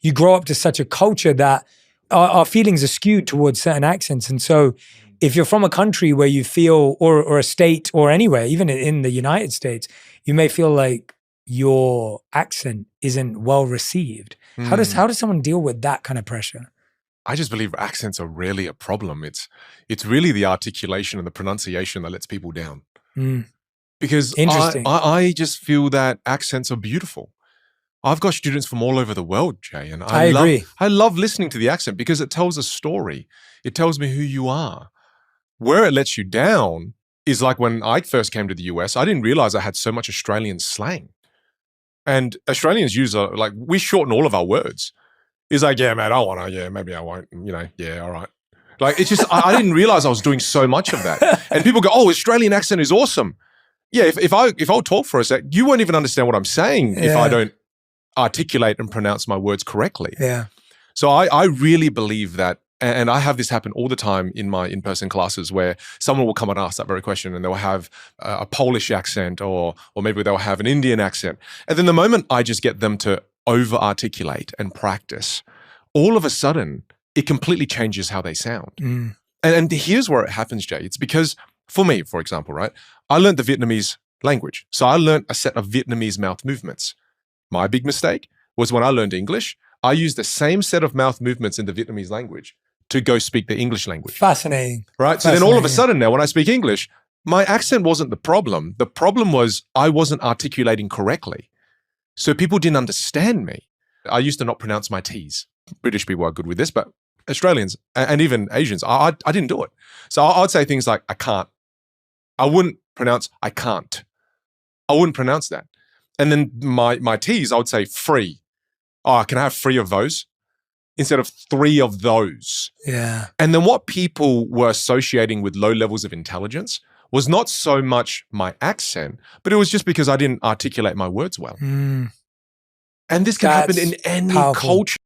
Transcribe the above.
you grow up to such a culture that our feelings are skewed towards certain accents. And so if you're from a country where you feel, or a state or anywhere, even in the United States, you may feel like your accent isn't well received. How does someone deal with that kind of pressure? I just believe accents are rarely a problem. It's really the articulation and the pronunciation that lets people down. Because Interesting. I just feel that accents are beautiful. I've got students from all over the world, Jay, and I agree. I love listening to the accent because it tells a story. It tells me who you are. Where it lets you down is like when I first came to the US, I didn't realize I had so much Australian slang. And Australians use, like, we shorten all of our words. It's like, yeah, mate, I want to, yeah, maybe I won't, yeah, all right. Like, it's just, I didn't realize I was doing so much of that. And people go, oh, Australian accent is awesome. Yeah, if I'll talk for a sec, you won't even understand what I'm saying if I don't articulate and pronounce my words correctly. Yeah. So I really believe that, and I have this happen all the time in my in-person classes where someone will come and ask that very question and they'll have a Polish accent or maybe they'll have an Indian accent. And then the moment I just get them to over-articulate and practice, all of a sudden, it completely changes how they sound. And here's where it happens, Jay. It's because, for me, for example, right, I learned the Vietnamese language. So I learned a set of Vietnamese mouth movements. My big mistake was when I learned English, I used the same set of mouth movements in the Vietnamese language to go speak the English language. Fascinating. Right? So then all of a sudden now when I speak English, my accent wasn't the problem. The problem was I wasn't articulating correctly. So people didn't understand me. I used to not pronounce my T's. British people are good with this, but Australians and even Asians, I didn't do it. So I'd say things like, I can't. I wouldn't pronounce, I can't. I wouldn't pronounce that. And then my T's, I would say free. Oh, can I have 3 of those? Instead of 3 of those. Yeah. And then what people were associating with low levels of intelligence was not so much my accent, but it was just because I didn't articulate my words well. And this can happen in any culture.